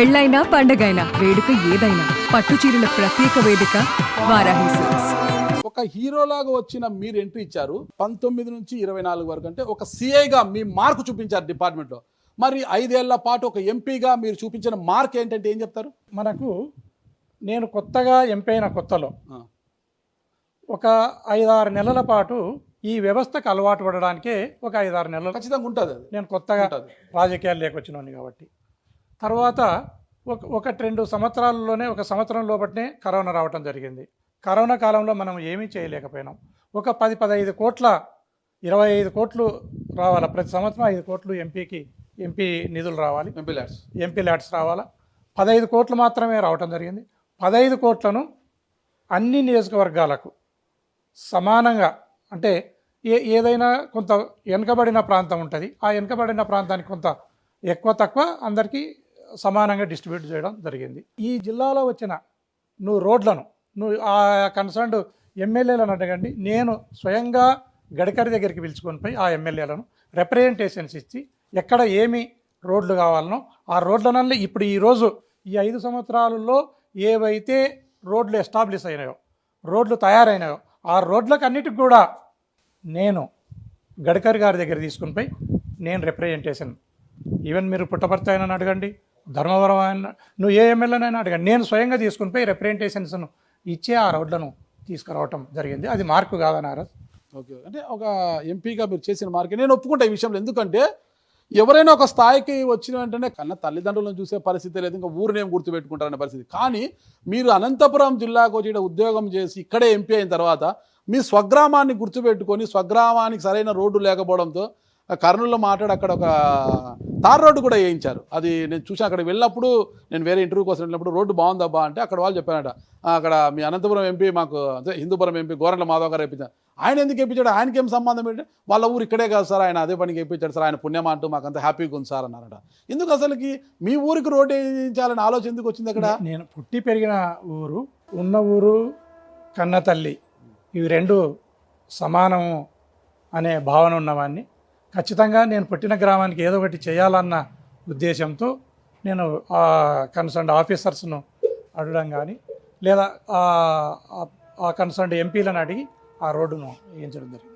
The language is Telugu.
పెళ్ళైనా పండగైనా వేడుక ఏదైనా పట్టు చీరల ప్రత్యేక వేదిక వారాహి సిల్క్స్. ఒక హీరోలాగా వచ్చిన మీరు ఎంట్రీ ఇచ్చారు 19 నుంచి 24 వరకు, అంటే ఒక సిఐగా మీ మార్కు చూపించారు డిపార్ట్మెంట్లో. మరి 5 ఏళ్ల పాటు ఒక ఎంపీగా మీరు చూపించిన మార్క్ ఏంటంటే ఏం చెప్తారు? మనకు నేను కొత్తగా ఎంపీ అయిన కొత్తలో ఒక 5-6 నెలల పాటు ఈ వ్యవస్థకు అలవాటు పడడానికే ఒక 5-6 నెలలు ఖచ్చితంగా ఉంటుంది. అది నేను కొత్తగా రాజకీయాలు లేకొచ్చినోని కాబట్టి. తర్వాత ఒక 2 సంవత్సరాలలోనే, 1 సంవత్సరం లోపట్నే కరోనా రావటం జరిగింది. కరోనా కాలంలో మనం ఏమీ చేయలేకపోయినాం. ఒక 10-15 కోట్ల 25 కోట్లు రావాలా ప్రతి సంవత్సరం, 5 కోట్లు ఎంపీ నిధులు రావాలి, ఎంపీ ల్యాడ్స్ రావాలా. 15 కోట్లు మాత్రమే రావటం జరిగింది. 15 కోట్లను అన్ని నియోజకవర్గాలకు సమానంగా, అంటే ఏదైనా కొంత వెనుకబడిన ప్రాంతం ఉంటుంది, ఆ వెనుకబడిన ప్రాంతానికి కొంత ఎక్కువ తక్కువ అందరికీ సమానంగా డిస్ట్రిబ్యూట్ చేయడం జరిగింది. ఈ జిల్లాలో వచ్చిన రోడ్లను ఆ కన్సర్న్డ్ ఎమ్మెల్యేలను అడగండి. నేను స్వయంగా గడ్కరీ దగ్గరికి పిలుచుకొని పోయి ఆ ఎమ్మెల్యేలను రిప్రజెంటేషన్స్ ఇచ్చి ఎక్కడ ఏమి రోడ్లు కావాలనో ఆ రోడ్లనల్ని ఇప్పుడు ఈరోజు ఈ 5 సంవత్సరాలలో ఏవైతే రోడ్లు ఎస్టాబ్లిష్ అయినాయో, రోడ్లు తయారైనాయో, ఆ రోడ్లకు అన్నిటికి కూడా నేను గడ్కరీ గారి దగ్గర తీసుకుని పోయి నేను రిప్రజెంటేషన్, ఈవెన్ మీరు పుట్టపర్తి అయినా అడగండి, ధర్మవరం అయినా, నువ్వు ఏ ఎమ్మెల్యేనైనా అడగండి, నేను స్వయంగా తీసుకుని పోయి రిప్రజెంటేషన్స్ను ఇచ్చే ఆ రోడ్లను తీసుకురావటం జరిగింది. అది మార్కు కాదన్నారా? ఓకే, అంటే ఒక ఎంపీగా మీరు చేసిన మార్కే నేను ఒప్పుకుంటా ఈ విషయంలో. ఎందుకంటే ఎవరైనా ఒక స్థాయికి వచ్చిన వెంటనే కన్నా తల్లిదండ్రులను చూసే పరిస్థితి లేదు, ఇంకా ఊరినేం గుర్తుపెట్టుకుంటారనే పరిస్థితి. కానీ మీరు అనంతపురం జిల్లాకు వచ్చి ఉద్యోగం చేసి ఇక్కడే ఎంపీ అయిన తర్వాత మీ స్వగ్రామాన్ని గుర్తుపెట్టుకొని, స్వగ్రామానికి సరైన రోడ్డు లేకపోవడంతో కర్నూలులో మాట్లాడి అక్కడ ఒక తార్ రోడ్డు కూడా వేయించారు. అది నేను చూసాను. అక్కడ వెళ్ళినప్పుడు, నేను వేరే ఇంటర్వ్యూ కోసం వెళ్ళినప్పుడు రోడ్డు బాగుందబ్బా అంటే అక్కడ వాళ్ళు చెప్పానట, అక్కడ మీ అనంతపురం ఎంపీ మాకు అదే హిందూపురం ఎంపీ గోరంట్ల మాధవ్ గారు వేయించారు. ఆయన ఎందుకు వేయించాడు? ఆయనకేం సంబంధం ఏంటంటే వాళ్ళ ఊరు ఇక్కడే కాదు సార్, ఆయన అదే పనికి వేయించాడు సార్, ఆయన పుణ్యమా అంటూ మాకు అంత హ్యాపీగా ఉంది సార్ అన్నారట. ఎందుకు అసలుకి మీ ఊరికి రోడ్డు వేయించాలని ఆలోచన ఎందుకు వచ్చింది అక్కడ? నేను పుట్టి పెరిగిన ఊరు, ఉన్న ఊరు, కన్న తల్లి, ఇవి రెండు సమానము అనే భావన ఉన్నవాడిని. ఖచ్చితంగా నేను పుట్టిన గ్రామానికి ఏదో ఒకటి చేయాలన్న ఉద్దేశంతో నేను ఆ కన్సర్న్డ్ ఆఫీసర్స్ను అడగడం కానీ, లేదా ఆ కన్సర్న్డ్ ఎంపీలను అడిగి ఆ రోడ్డును వేయించడం జరిగింది.